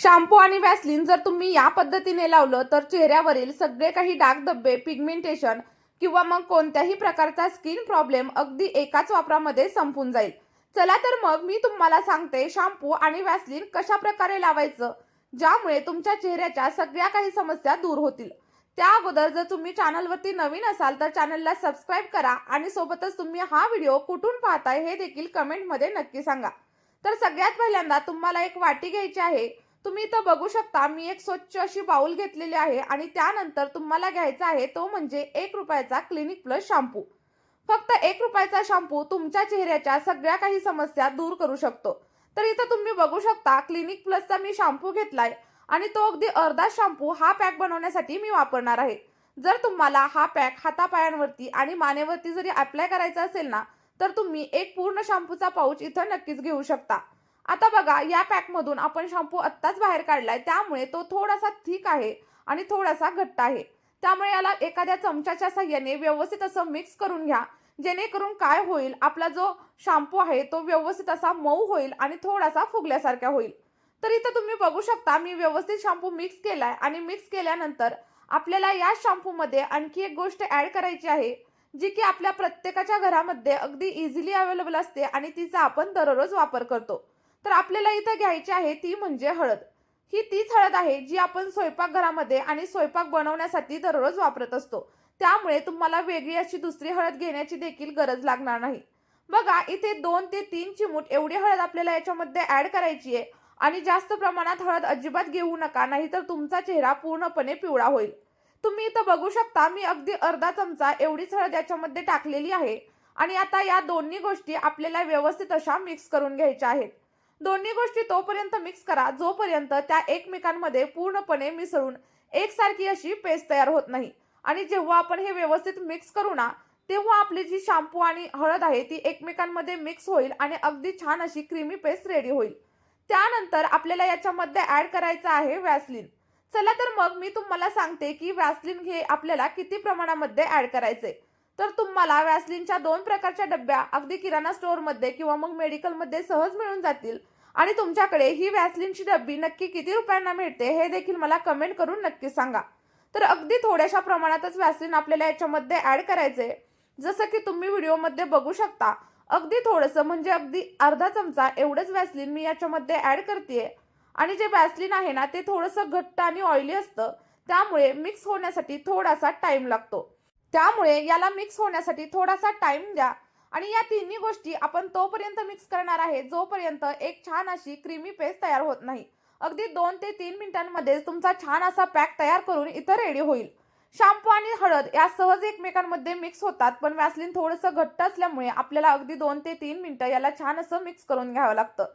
Shampoo आणि Vaseline जर तुम्ही या पद्धतीने लावलं तर चेहऱ्यावरील सगळे काही डाग धब्बे, पिगमेंटेशन किंवा मग कोणत्याही प्रकारचा स्किन प्रॉब्लेम अगदी एकाच वापरामध्ये संपून जाईल. चला तर मग मी तुम्हाला सांगते शॅम्पू आणि व्हॅसलीन कशा प्रकारे लावायचं, ज्यामुळे तुमच्या चेहऱ्याच्या सगळ्या काही समस्या दूर होतील. त्या अगोदर जर तुम्ही चॅनलवरती नवीन असाल तर चॅनलला सबस्क्राईब करा आणि सोबतच तुम्ही हा व्हिडिओ कुठून पाहताय हे देखील कमेंटमध्ये नक्की सांगा. तर सगळ्यात पहिल्यांदा तुम्हाला एक वाटी घ्यायची आहे. तुम्ही इथं बघू शकता मी एक स्वच्छ अशी बाउल घेतलेली आहे आणि त्यानंतर तुम्हाला घ्यायचा आहे तो म्हणजे ₹1 क्लिनिक प्लस शॅम्पू. फक्त ₹1 शॅम्पू तुमच्या चेहऱ्याच्या सगळ्या काही समस्या दूर करू शकतो. तर इथं तुम्ही बघू शकता क्लिनिक प्लसचा मी शॅम्पू घेतलाय आणि तो अगदी अर्धा शॅम्पू हा पॅक बनवण्यासाठी मी वापरणार आहे. जर तुम्हाला हा पॅक हातापायांवरती आणि मानेवरती जरी अप्लाय करायचा असेल ना, तर तुम्ही एक पूर्ण शॅम्पूचा पाऊच इथं नक्कीच घेऊ शकता. आता बघा या पॅकमधून आपण शॅम्पू आत्ताच बाहेर काढलाय, त्यामुळे तो थोडासा थिक आहे आणि थोडासा घट्ट आहे. त्यामुळे याला एखाद्या चमच्याच्या साहाय्याने व्यवस्थित असं मिक्स करून घ्या, जेणेकरून काय होईल आपला जो शॅम्पू आहे तो व्यवस्थित असा मऊ होईल आणि थोडासा फुगल्यासारखा होईल. तर इथं तुम्ही बघू शकता मी व्यवस्थित शॅम्पू मिक्स केलाय आणि मिक्स केल्यानंतर आपल्याला या शॅम्पूमध्ये आणखी एक गोष्ट ॲड करायची आहे, जी की आपल्या प्रत्येकाच्या घरामध्ये अगदी इझिली अवेलेबल असते आणि तिचा आपण दररोज वापर करतो. तर आपल्याला इथं घ्यायची आहे ती म्हणजे हळद. ही तीच हळद आहे जी आपण स्वयंपाकघरामध्ये आणि स्वयंपाक बनवण्यासाठी दररोज वापरत असतो. त्यामुळे तुम्हाला वेगळी अशी दुसरी हळद घेण्याची देखील गरज लागणार नाही. बघा इथे 2 ते 3 चिमूट एवढी हळद आपल्याला याच्यामध्ये ॲड करायची आहे आणि जास्त प्रमाणात हळद अजिबात घेऊ नका, नाहीतर तुमचा चेहरा पूर्णपणे पिवळा होईल. तुम्ही इथं बघू शकता मी अगदी अर्धा चमचा एवढीच हळद याच्यामध्ये टाकलेली आहे आणि आता या दोन्ही गोष्टी आपल्याला व्यवस्थित अशा मिक्स करून घ्यायच्या आहेत. दोन्ही गोष्टी तोपर्यंत मिक्स करा जोपर्यंत त्या एकमेकांमध्ये पूर्णपणे मिसळून एकसारखी अशी पेस्ट तयार होत नाही. आणि जेव्हा आपण हे व्यवस्थित मिक्स करू ना, तेव्हा आपली जी शॅम्पू आणि हळद आहे ती एकमेकांमध्ये मिक्स होईल आणि अगदी छान अशी क्रीमी पेस्ट रेडी होईल. त्यानंतर आपल्याला याच्यामध्ये ॲड करायचं आहे व्हॅसलीन. चला तर मग मी तुम्हाला सांगते की व्हॅसलीन हे आपल्याला किती प्रमाणामध्ये ॲड करायचे. तर तुम्हाला व्हॅसलीनच्या 2 प्रकारच्या डब्या अगदी किराणा स्टोअरमध्ये किंवा मग मेडिकलमध्ये सहज मिळून जातील आणि तुमच्याकडे ही व्हॅसलीनची डब्बी नक्की किती रुपयांना मिळते हे देखील मला कमेंट करून नक्की सांगा. तर अगदी थोड्याशा प्रमाणातच व्हॅसलीन आपल्याला याच्यामध्ये ॲड करायचे. जसं की तुम्ही व्हिडिओमध्ये बघू शकता अगदी थोडंसं म्हणजे अगदी अर्धा चमचा एवढंच व्हॅसलीन मी याच्यामध्ये ॲड करते आणि जे व्हॅसलीन आहे ना ते थोडंसं घट्ट आणि ऑइली असतं, त्यामुळे मिक्स होण्यासाठी थोडासा टाईम लागतो. त्यामुळे याला मिक्स होण्यासाठी थोडासा टाईम द्या आणि या तिन्ही गोष्टी आपण तोपर्यंत मिक्स करणार आहे जोपर्यंत एक छान अशी क्रीमी पेस्ट तयार होत नाही. अगदी 2 ते 3 मिनिटांमध्ये तुमचा छान असा पॅक तयार करून इथं रेडी होईल. शॅम्पू आणि हळद या सहज एकमेकांमध्ये मिक्स होतात, पण व्हॅसलीन थोडंसं घट्ट असल्यामुळे आपल्याला अगदी 2 ते 3 मिनिटं याला छान असं मिक्स करून घ्यावं लागतं.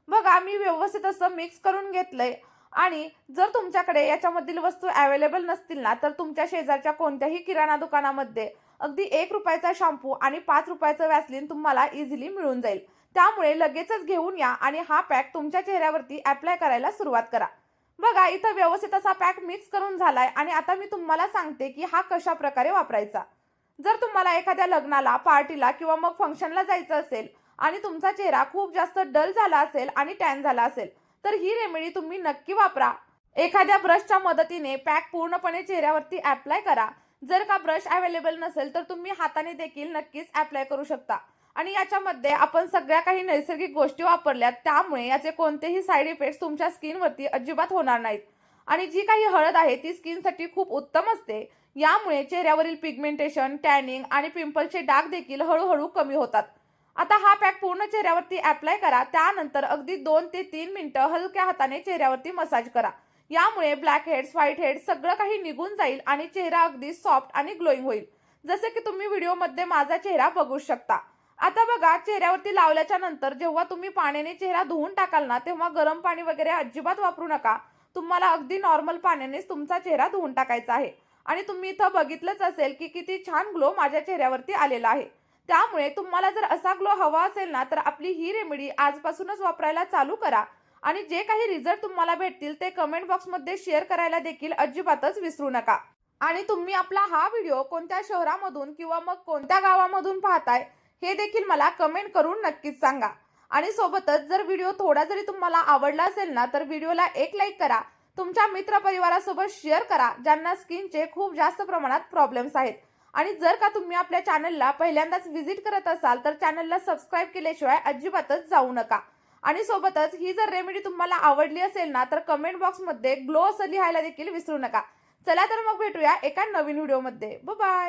बघा मी व्यवस्थित असं मिक्स करून घेतलंय आणि जर तुमच्याकडे याच्यामधील वस्तू अवेलेबल नसतील ना, तर तुमच्या शेजारच्या कोणत्याही किराणा दुकानामध्ये अगदी ₹1 शॅम्पू आणि ₹5 व्हॅसलीन तुम्हाला इझिली मिळून जाईल. त्यामुळे लगेचच घेऊन या आणि हा पॅक तुमच्या चेहऱ्यावरती अप्लाय करायला सुरुवात करा. बघा इथं व्यवस्थित असा पॅक मिक्स करून झालाय आणि आता मी तुम्हाला सांगते की हा कशा प्रकारे वापरायचा. जर तुम्हाला एखाद्या लग्नाला, पार्टीला किंवा मग फंक्शनला जायचं असेल आणि तुमचा चेहरा खूप जास्त डल झाला असेल आणि टॅन झाला असेल, तर ही रेमेडी तुम्ही नक्की वापरा. एखाद्या ब्रशच्या मदतीने पॅक पूर्णपणे चेहऱ्यावरती अप्लाय करा. जर का ब्रश अवेलेबल नसेल तर तुम्ही हाताने देखील नक्कीच अप्लाय करू शकता. आणि याच्यामध्ये आपण सगळ्या काही नैसर्गिक गोष्टी वापरल्यात, त्यामुळे याचे कोणतेही साईड इफेक्ट्स तुमच्या स्किनवरती अजिबात होणार नाहीत. आणि जी काही हळद आहे ती स्किनसाठी खूप उत्तम असते. यामुळे चेहऱ्यावरील पिगमेंटेशन, टॅनिंग आणि पिंपल्सचे डाग देखील हळूहळू कमी होतात. आता हा पॅक पूर्ण चेहऱ्यावरती अप्लाय करा. त्यानंतर अगदी 2 ते 3 मिनिटं हलक्या हाताने चेहऱ्यावरती मसाज करा. यामुळे ब्लॅक हेड्स, व्हाईट हेड्स सगळं काही निघून जाईल आणि चेहरा अगदी सॉफ्ट आणि ग्लोईंग होईल. जसे की तुम्ही व्हिडिओमध्ये माझा चेहरा बघू शकता. आता बघा चेहऱ्यावरती लावल्याच्या नंतर जेव्हा तुम्ही पाण्याने चेहरा धुवून टाकाल ना, तेव्हा गरम पाणी वगैरे अजिबात वापरू नका. तुम्हाला अगदी नॉर्मल पाण्यानेच तुमचा चेहरा धुवून टाकायचा आहे. आणि तुम्ही इथं बघितलंच असेल की किती छान ग्लो माझ्या चेहऱ्यावरती आलेला आहे. त्यामुळे तुम्हाला जर असा ग्लो हवा असेल ना, तर आपली ही रेमेडी आजपासूनच वापरायला चालू करा आणि जे काही रिझल्ट तुम्हाला भेटतील ते कमेंट बॉक्समध्ये शेअर करायला देखील अजिबातच विसरू नका. आणि तुम्ही आपला हा व्हिडिओ कोणत्या शहरामधून किंवा मग कोणत्या गावामधून पाहताय हे देखील मला कमेंट करून नक्कीच सांगा. आणि सोबतच जर व्हिडिओ थोडा जरी तुम्हाला आवडला असेल ना, तर व्हिडिओला एक लाईक करा. तुमच्या मित्रपरिवारासोबत शेअर करा, ज्यांना स्किनचे खूप जास्त प्रमाणात प्रॉब्लेम्स आहेत. आणि जर का तुम्ही आपल्या चॅनलला पहिल्यांदाच व्हिजिट करत असाल, तर चॅनलला सबस्क्राईब केल्याशिवाय अजिबातच जाऊ नका. आणि सोबतच ही जर रेमेडी तुम्हाला आवडली असेल ना, तर कमेंट बॉक्समध्ये ग्लो असं लिहायला देखील विसरू नका. चला तर मग भेटूया एका नवीन व्हिडिओमध्ये. Bye bye.